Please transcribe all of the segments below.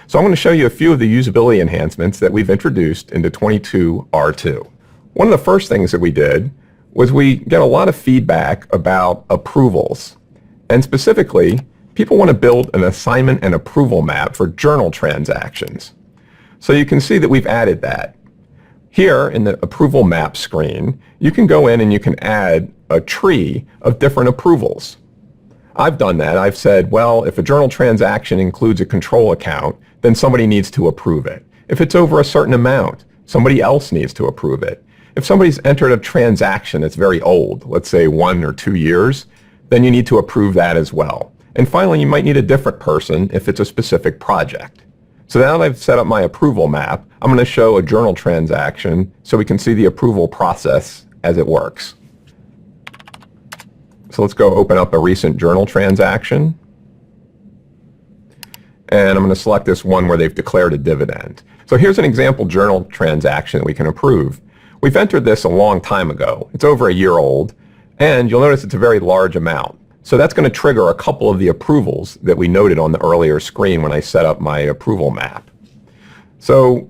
So I'm going to show you a few of the usability enhancements that we've introduced into 22R2. One of the first things that we did was we get a lot of feedback about approvals. And specifically, people want to build an assignment and approval map for journal transactions. So you can see that we've added that. Here in the approval map screen, you can go in and you can add a tree of different approvals. I've done that. I've said, well, if a journal transaction includes a control account, then somebody needs to approve it. If it's over a certain amount, somebody else needs to approve it. If somebody's entered a transaction that's very old, let's say 1 or 2 years, then you need to approve that as well. And finally, you might need a different person if it's a specific project. So now that I've set up my approval map, I'm going to show a journal transaction so we can see the approval process as it works. So let's go open up a recent journal transaction. And I'm going to select this one where they've declared a dividend. So here's an example journal transaction that we can approve. We've entered this a long time ago. It's over a year old, and you'll notice it's a very large amount. So that's going to trigger a couple of the approvals that we noted on the earlier screen when I set up my approval map. So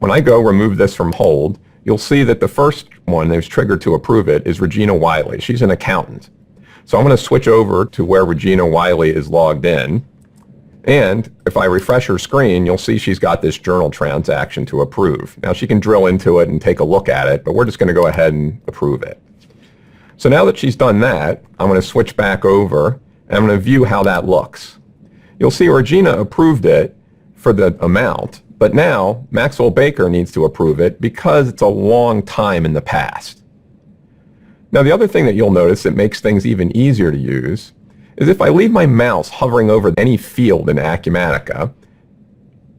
when I go remove this from hold, you'll see that the first one that was triggered to approve it is Regina Wiley. She's an accountant. So I'm going to switch over to where Regina Wiley is logged in. And if I refresh her screen, you'll see she's got this journal transaction to approve. Now she can drill into it and take a look at it, but we're just going to go ahead and approve it. So now that she's done that, I'm going to switch back over and I'm going to view how that looks. You'll see Regina approved it for the amount, but now Maxwell Baker needs to approve it because it's a long time in the past. Now the other thing that you'll notice that makes things even easier to use is if I leave my mouse hovering over any field in Acumatica,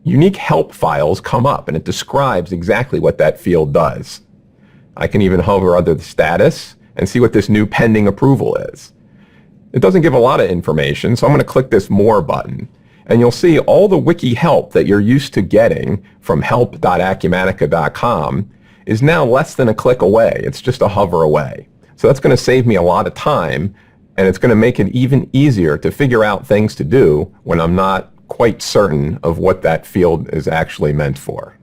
unique help files come up and it describes exactly what that field does. I can even hover under the status and see what this new pending approval is. It doesn't give a lot of information, so I'm going to click this More button. And you'll see all the wiki help that you're used to getting from help.acumatica.com is now less than a click away. It's just a hover away. So that's going to save me a lot of time, and it's going to make it even easier to figure out things to do when I'm not quite certain of what that field is actually meant for.